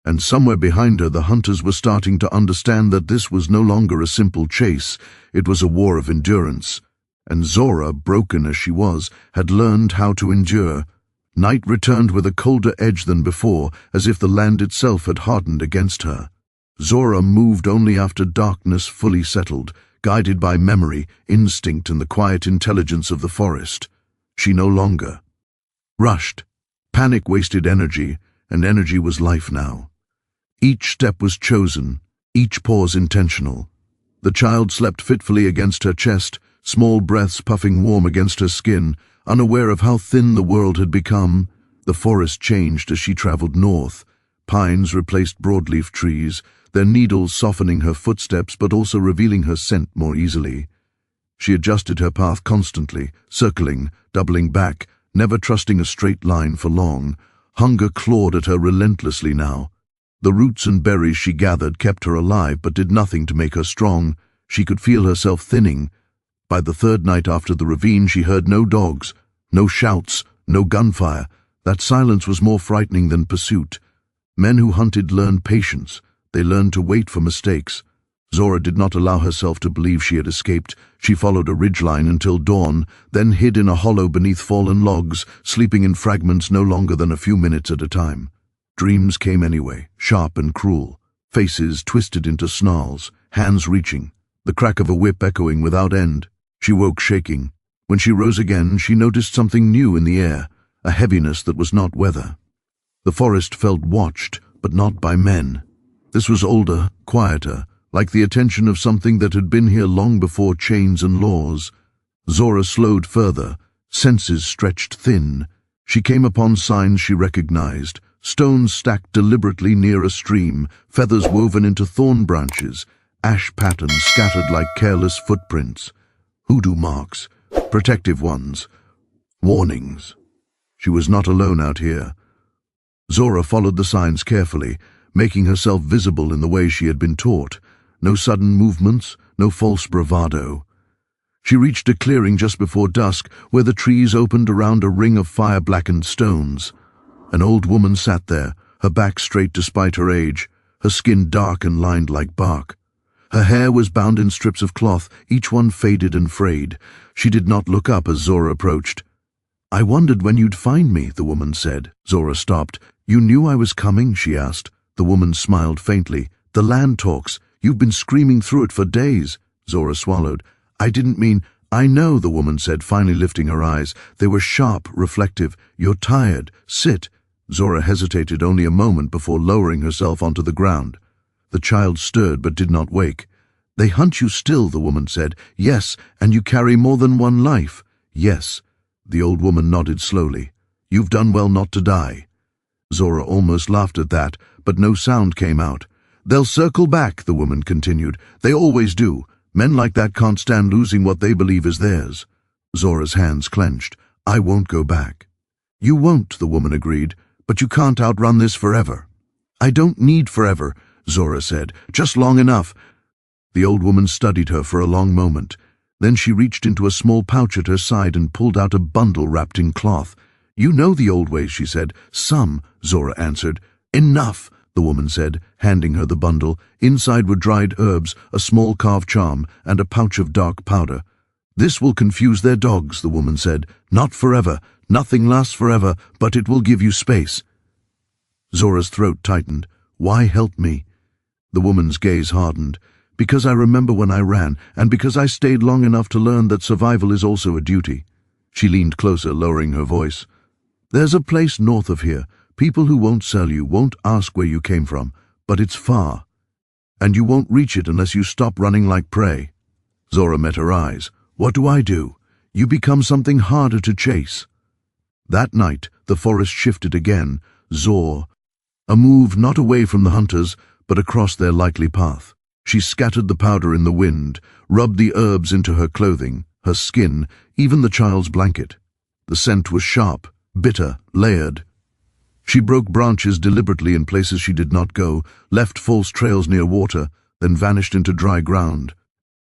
Speaker 1: And somewhere behind her, the hunters were starting to understand that this was no longer a simple chase. It was a war of endurance. And Zora, broken as she was, had learned how to endure. Night returned with a colder edge than before, as if the land itself had hardened against her. Zora moved only after darkness fully settled, guided by memory, instinct, and the quiet intelligence of the forest. She no longer rushed. Panic wasted energy, and energy was life now. Each step was chosen, each pause intentional. The child slept fitfully against her chest, small breaths puffing warm against her skin, unaware of how thin the world had become. The forest changed as she traveled north. Pines replaced broadleaf trees, their needles softening her footsteps but also revealing her scent more easily. She adjusted her path constantly, circling, doubling back, never trusting a straight line for long. Hunger clawed at her relentlessly now. The roots and berries she gathered kept her alive but did nothing to make her strong. She could feel herself thinning. By the third night after the ravine, she heard no dogs, no shouts, no gunfire. That silence was more frightening than pursuit. Men who hunted learned patience. They learned to wait for mistakes. Zora did not allow herself to believe she had escaped. She followed a ridgeline until dawn, then hid in a hollow beneath fallen logs, sleeping in fragments no longer than a few minutes at a time. Dreams came anyway, sharp and cruel. Faces twisted into snarls, hands reaching, the crack of a whip echoing without end. She woke shaking. When she rose again, she noticed something new in the air, a heaviness that was not weather. The forest felt watched, but not by men. This was older, quieter, like the attention of something that had been here long before chains and laws. Zora slowed further, senses stretched thin. She came upon signs she recognized, stones stacked deliberately near a stream, feathers woven into thorn branches, ash patterns scattered like careless footprints. Hoodoo marks, protective ones, warnings. She was not alone out here. Zora followed the signs carefully, making herself visible in the way she had been taught. No sudden movements, no false bravado. She reached a clearing just before dusk, where the trees opened around a ring of fire-blackened stones. An old woman sat there, her back straight despite her age, her skin dark and lined like bark. Her hair was bound in strips of cloth, each one faded and frayed. She did not look up as Zora approached. "I wondered when you'd find me," the woman said. Zora stopped. "You knew I was coming?" she asked. The woman smiled faintly. "The land talks. You've been screaming through it for days." Zora swallowed. "I didn't mean—" "I know," the woman said, finally lifting her eyes. They were sharp, reflective. "You're tired. Sit." Zora hesitated only a moment before lowering herself onto the ground. The child stirred but did not wake. "They hunt you still," the woman said. "Yes, and you carry more than one life." "Yes." The old woman nodded slowly. "You've done well not to die." Zora almost laughed at that, but no sound came out. "They'll circle back," the woman continued. "They always do. Men like that can't stand losing what they believe is theirs." Zora's hands clenched. "I won't go back." "You won't," the woman agreed, "but you can't outrun this forever." "I don't need forever," Zora said. "Just long enough." The old woman studied her for a long moment. Then she reached into a small pouch at her side and pulled out a bundle wrapped in cloth. "You know the old ways," she said. "Some," Zora answered. "Enough," the woman said, handing her the bundle. Inside were dried herbs, a small carved charm, and a pouch of dark powder. "This will confuse their dogs," the woman said. "Not forever. Nothing lasts forever, but it will give you space." Zora's throat tightened. "Why help me?" The woman's gaze hardened. "Because I remember when I ran, and because I stayed long enough to learn that survival is also a duty." She leaned closer, lowering her voice. "There's a place north of here. People who won't sell you, won't ask where you came from, but it's far. And you won't reach it unless you stop running like prey." Zora met her eyes. "What do I do?" "You become something harder to chase." That night, the forest shifted again. Zora, a move not away from the hunters, but across their likely path. She scattered the powder in the wind, rubbed the herbs into her clothing, her skin, even the child's blanket. The scent was sharp, bitter, layered. She broke branches deliberately in places she did not go, left false trails near water, then vanished into dry ground.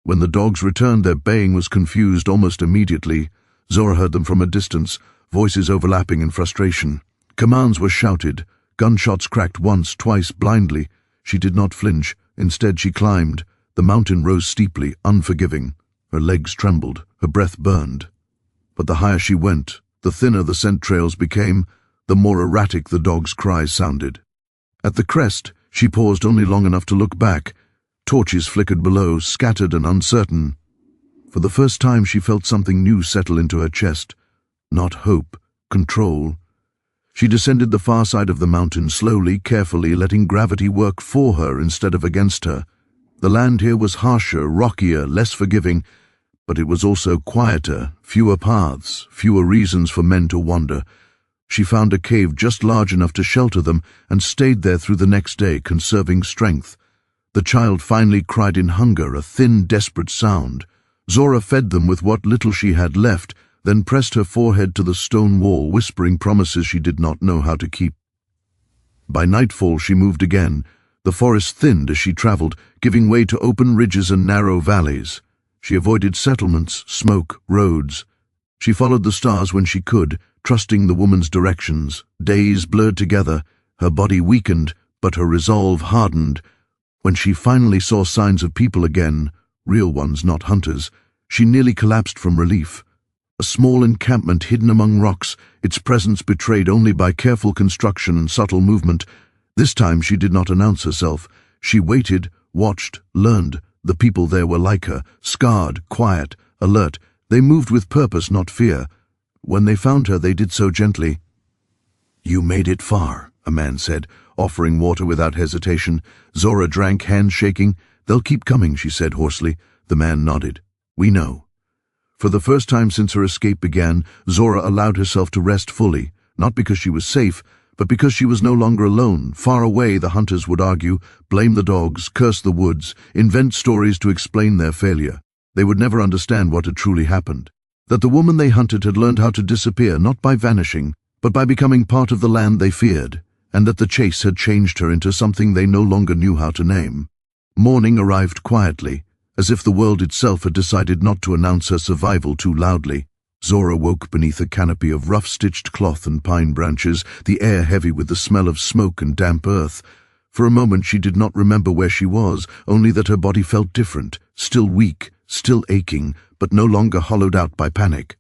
Speaker 1: When the dogs returned, their baying was confused almost immediately. Zora heard them from a distance, voices overlapping in frustration. Commands were shouted. Gunshots cracked once, twice, blindly. She did not flinch. Instead, she climbed. The mountain rose steeply, unforgiving. Her legs trembled, her breath burned. But the higher she went, the thinner the scent trails became, the more erratic the dog's cries sounded. At the crest, she paused only long enough to look back. Torches flickered below, scattered and uncertain. For the first time, she felt something new settle into her chest. Not hope, control. She descended the far side of the mountain slowly, carefully, letting gravity work for her instead of against her. The land here was harsher, rockier, less forgiving, but it was also quieter, fewer paths, fewer reasons for men to wander. She found a cave just large enough to shelter them and stayed there through the next day, conserving strength. The child finally cried in hunger, a thin, desperate sound. Zora fed them with what little she had left, then pressed her forehead to the stone wall, whispering promises she did not know how to keep. By nightfall she moved again. The forest thinned as she traveled, giving way to open ridges and narrow valleys. She avoided settlements, smoke, roads. She followed the stars when she could, trusting the woman's directions. Days blurred together, her body weakened, but her resolve hardened. When she finally saw signs of people again, real ones, not hunters, she nearly collapsed from relief. A small encampment hidden among rocks, its presence betrayed only by careful construction and subtle movement. This time she did not announce herself. She waited, watched, learned. The people there were like her, scarred, quiet, alert. They moved with purpose, not fear. When they found her, they did so gently. "You made it far," a man said, offering water without hesitation. Zora drank, hands shaking. "They'll keep coming," she said hoarsely. The man nodded. "We know." For the first time since her escape began, Zora allowed herself to rest fully, not because she was safe, but because she was no longer alone. Far away, the hunters would argue, blame the dogs, curse the woods, invent stories to explain their failure. They would never understand what had truly happened. That the woman they hunted had learned how to disappear, not by vanishing, but by becoming part of the land they feared, and that the chase had changed her into something they no longer knew how to name. Morning arrived quietly, as if the world itself had decided not to announce her survival too loudly. Zora woke beneath a canopy of rough-stitched cloth and pine branches, the air heavy with the smell of smoke and damp earth. For a moment she did not remember where she was, only that her body felt different, still weak, still aching, but no longer hollowed out by panic.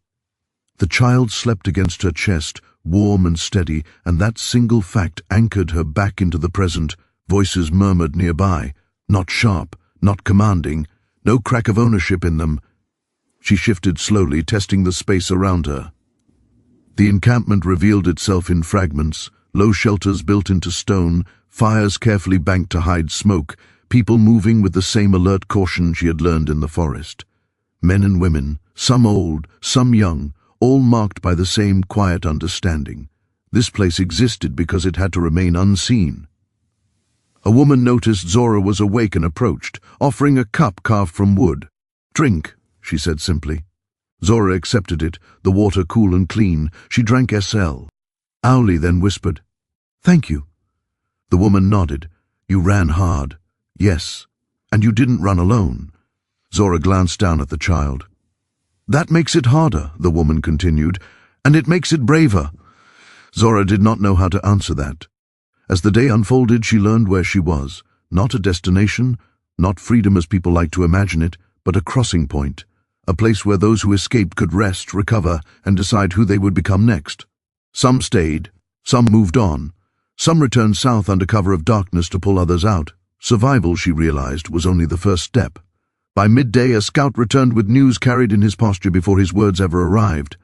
Speaker 1: The child slept against her chest, warm and steady, and that single fact anchored her back into the present. Voices murmured nearby, not sharp, not commanding, no crack of ownership in them. She shifted slowly, testing the space around her. The encampment revealed itself in fragments, low shelters built into stone, fires carefully banked to hide smoke, people moving with the same alert caution she had learned in the forest. Men and women, some old, some young, all marked by the same quiet understanding. This place existed because it had to remain unseen. A woman noticed Zora was awake and approached, offering a cup carved from wood. "Drink," she said simply. Zora accepted it, the water cool and clean. She drank SL. Owlie then whispered, "Thank you." The woman nodded. "You ran hard." "Yes. And you didn't run alone." Zora glanced down at the child. "That makes it harder," the woman continued, "and it makes it braver." Zora did not know how to answer that. As the day unfolded, she learned where she was. Not a destination, not freedom as people like to imagine it, but a crossing point. A place where those who escaped could rest, recover, and decide who they would become next. Some stayed, some moved on. Some returned south under cover of darkness to pull others out. Survival, she realized, was only the first step. By midday, a scout returned with news carried in his posture before his words ever arrived.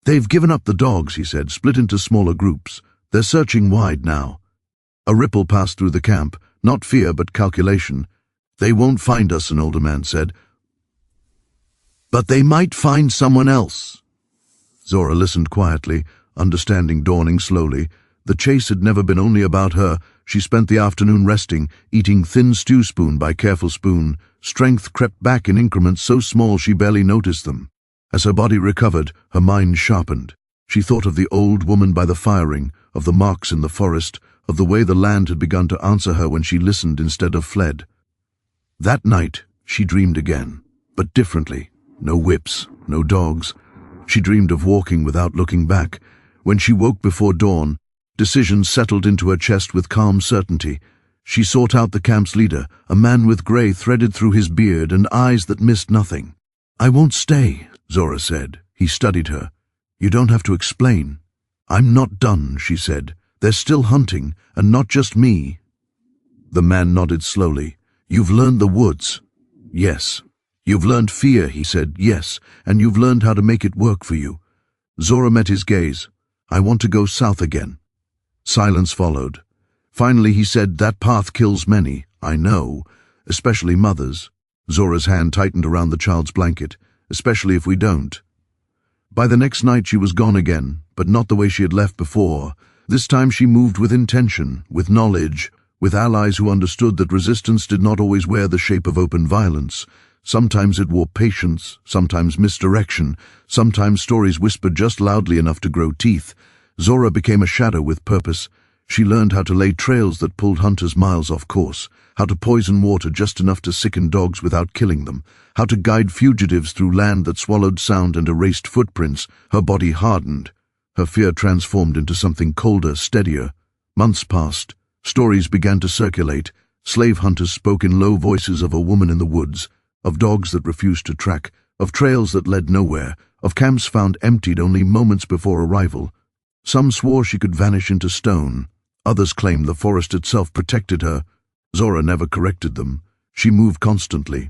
Speaker 1: "They've given up the dogs," he said, split into smaller groups. "They're searching wide now." A ripple passed through the camp, not fear but calculation. "They won't find us," an older man said. "But they might find someone else." Zora listened quietly, understanding dawning slowly. The chase had never been only about her. She spent the afternoon resting, eating thin stew spoon by careful spoon. Strength crept back in increments so small she barely noticed them. As her body recovered, her mind sharpened. She thought of the old woman by the firing, of the marks in the forest, of the way the land had begun to answer her when she listened instead of fled. That night, she dreamed again, but differently. No whips, no dogs. She dreamed of walking without looking back. When she woke before dawn, decisions settled into her chest with calm certainty. She sought out the camp's leader, a man with gray threaded through his beard and eyes that missed nothing. "I won't stay," Zora said. He studied her. "You don't have to explain." "I'm not done," she said. "They're still hunting, and not just me." The man nodded slowly. "You've learned the woods." "Yes." "You've learned fear," he said. "Yes, and you've learned how to make it work for you." Zora met his gaze. I want to go south again." Silence followed. Finally he said, "That path kills many, I know, especially mothers." Zora's hand tightened around the child's blanket. "Especially if we don't." By the next night she was gone again, but not the way she had left before. This time she moved with intention, with knowledge, with allies who understood that resistance did not always wear the shape of open violence. Sometimes it wore patience, sometimes misdirection, sometimes stories whispered just loudly enough to grow teeth. Zora became a shadow with purpose. She learned how to lay trails that pulled hunters miles off course, how to poison water just enough to sicken dogs without killing them, how to guide fugitives through land that swallowed sound and erased footprints. Her body hardened. Her fear transformed into something colder, steadier. Months passed. Stories began to circulate. Slave hunters spoke in low voices of a woman in the woods, of dogs that refused to track, of trails that led nowhere, of camps found emptied only moments before arrival. Some swore she could vanish into stone. Others claimed the forest itself protected her. Zora never corrected them. She moved constantly,